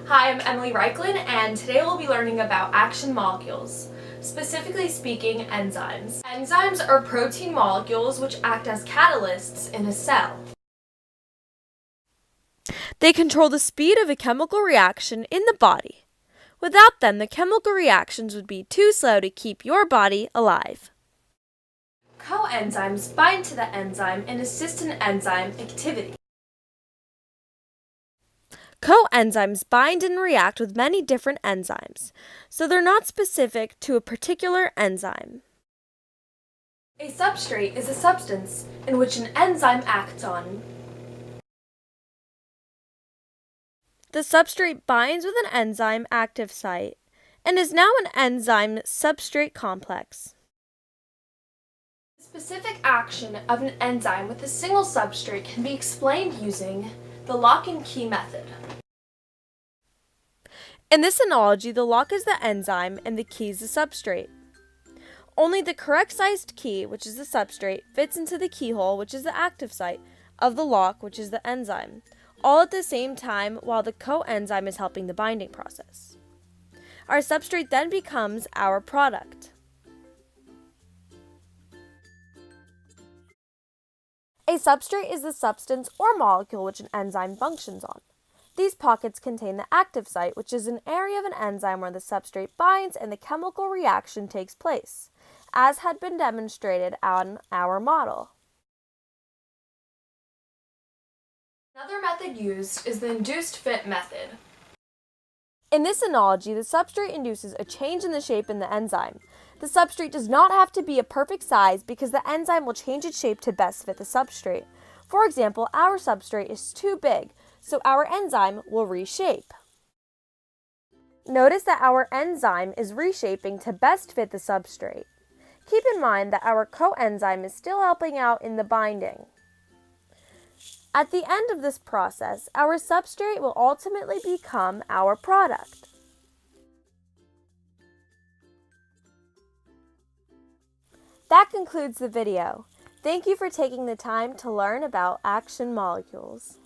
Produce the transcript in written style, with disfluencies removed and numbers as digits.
Hi, I'm Emily Reichlin, and today we'll be learning about action molecules, specifically speaking, enzymes. Enzymes are protein molecules which act as catalysts in a cell. They control the speed of a chemical reaction in the body. Without them, the chemical reactions would be too slow to keep your body alive. Coenzymes bind to the enzyme and assist in enzyme activity. Coenzymes bind and react with many different enzymes, so they're not specific to a particular enzyme. A substrate is a substance in which an enzyme acts on. The substrate binds with an enzyme active site and is now an enzyme-substrate complex. The specific action of an enzyme with a single substrate can be explained using the lock and key method. In this analogy, the lock is the enzyme and the key is the substrate. Only the correct sized key, which is the substrate, fits into the keyhole, which is the active site, of the lock, which is the enzyme, all at the same time while the coenzyme is helping the binding process. Our substrate then becomes our product. A substrate is the substance or molecule which an enzyme functions on. These pockets contain the active site, which is an area of an enzyme where the substrate binds and the chemical reaction takes place, as had been demonstrated on our model. Another method used is the induced fit method. In this analogy, the substrate induces a change in the shape in the enzyme. The substrate does not have to be a perfect size because the enzyme will change its shape to best fit the substrate. For example, our substrate is too big, so our enzyme will reshape. Notice that our enzyme is reshaping to best fit the substrate. Keep in mind that our coenzyme is still helping out in the binding. At the end of this process, our substrate will ultimately become our product. That concludes the video. Thank you for taking the time to learn about action molecules.